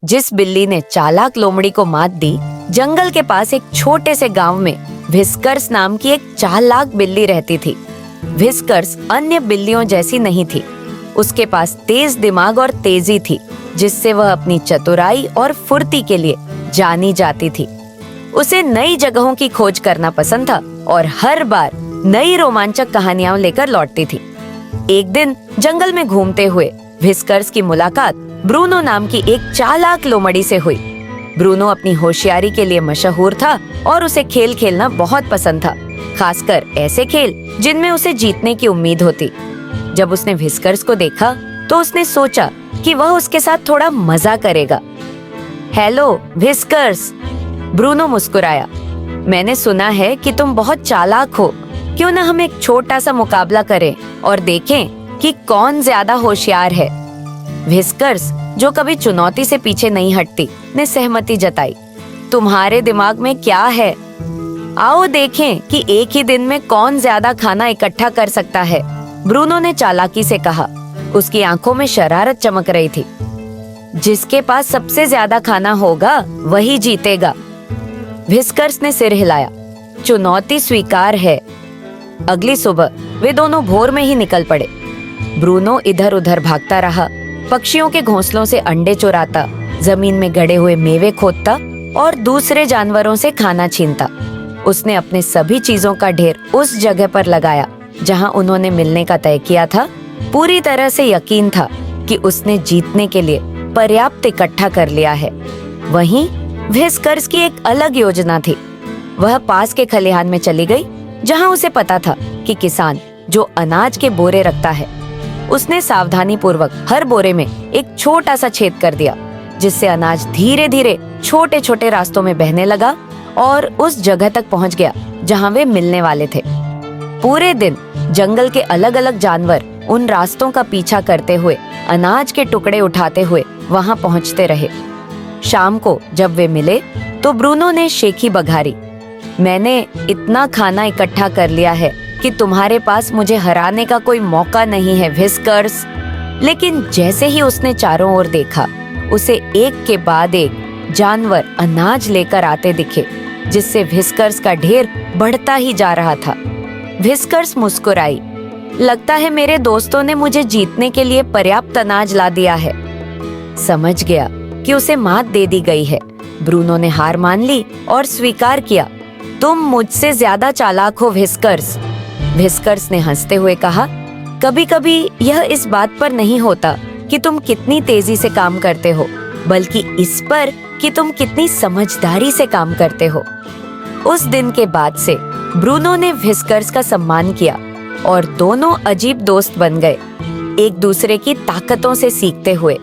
जिस बिल्ली ने चालाक लोमड़ी को मात दी, जंगल के पास एक छोटे से गांव में व्हिस्कर्स नाम की एक चालाक बिल्ली रहती थी। व्हिस्कर्स अन्य बिल्लियों जैसी नहीं थी। उसके पास तेज दिमाग और तेजी थी, जिससे वह अपनी चतुराई और फुर्ती के लिए जानी जाती थी। उसे नई जगहों की खोज करना पसंद था और हर बार नई रोमांचक कहानियां लेकर लौटती थी। एक दिन जंगल में घूमते हुए व्हिस्कर्स की मुलाकात ब्रूनो नाम की एक चालाक लोमड़ी से हुई। ब्रूनो अपनी होशियारी के लिए मशहूर था और उसे खेल खेलना बहुत पसंद था, खासकर ऐसे खेल जिनमें उसे जीतने की उम्मीद होती। जब उसने व्हिस्कर्स को देखा तो उसने सोचा कि वह उसके साथ थोड़ा मजा करेगा। हेलो व्हिस्कर्स, ब्रूनो मुस्कुराया। मैंने सुना है कि तुम बहुत चालाक हो। क्यों न हम एक छोटा सा मुकाबला करें और देखें कि कौन ज्यादा होशियार है। व्हिस्कर्स, जो कभी चुनौती से पीछे नहीं हटती, ने सहमति जताई। तुम्हारे दिमाग में क्या है? आओ देखें कि एक ही दिन में कौन ज्यादा खाना इकट्ठा कर सकता है, ब्रूनो ने चालाकी से कहा। उसकी आंखों में शरारत चमक रही थी। जिसके पास सबसे ज्यादा खाना होगा वही जीतेगा। व्हिस्कर्स ने सिर हिलाया। चुनौती स्वीकार है। अगली सुबह वे दोनों भोर में ही निकल पड़े। ब्रूनो इधर उधर भागता रहा, पक्षियों के घोंसलों से अंडे चुराता, जमीन में गड़े हुए मेवे खोदता और दूसरे जानवरों से खाना छीनता। उसने अपने सभी चीजों का ढेर उस जगह पर लगाया जहां उन्होंने मिलने का तय किया था। पूरी तरह से यकीन था कि उसने जीतने के लिए पर्याप्त इकट्ठा कर लिया है। वहीं व्हिस्कर्स की एक अलग योजना थी। वह पास के खलिहान में चली गई, जहां उसे पता था कि किसान जो अनाज के बोरे रखता है। उसने सावधानी पूर्वक हर बोरे में एक छोटा सा छेद कर दिया, जिससे अनाज धीरे धीरे छोटे छोटे रास्तों में बहने लगा और उस जगह तक पहुंच गया जहां वे मिलने वाले थे। पूरे दिन जंगल के अलग अलग जानवर उन रास्तों का पीछा करते हुए अनाज के टुकड़े उठाते हुए वहां पहुंचते रहे। शाम को जब वे मिले तो ब्रूनो ने शेखी बघारी। मैंने इतना खाना इकट्ठा कर लिया है कि तुम्हारे पास मुझे हराने का कोई मौका नहीं है व्हिस्कर्स। लेकिन जैसे ही उसने चारों ओर देखा, उसे एक के बाद एक जानवर अनाज लेकर आते दिखे, जिससे व्हिस्कर्स का ढेर बढ़ता ही जा रहा था। व्हिस्कर्स मुस्कुराई। लगता है मेरे दोस्तों ने मुझे जीतने के लिए पर्याप्त अनाज ला दिया है। समझ गया कि उसे मात दे दी गई है। ब्रूनो ने हार मान ली और स्वीकार किया, तुम मुझसे ज्यादा चालाक हो व्हिस्कर्स। व्हिस्कर्स ने हंसते हुए कहा, कभी कभी यह इस बात पर नहीं होता कि तुम कितनी तेजी से काम करते हो, बल्कि इस पर कि तुम कितनी समझदारी से काम करते हो। उस दिन के बाद से ब्रूनो ने व्हिस्कर्स का सम्मान किया और दोनों अजीब दोस्त बन गए, एक दूसरे की ताकतों से सीखते हुए।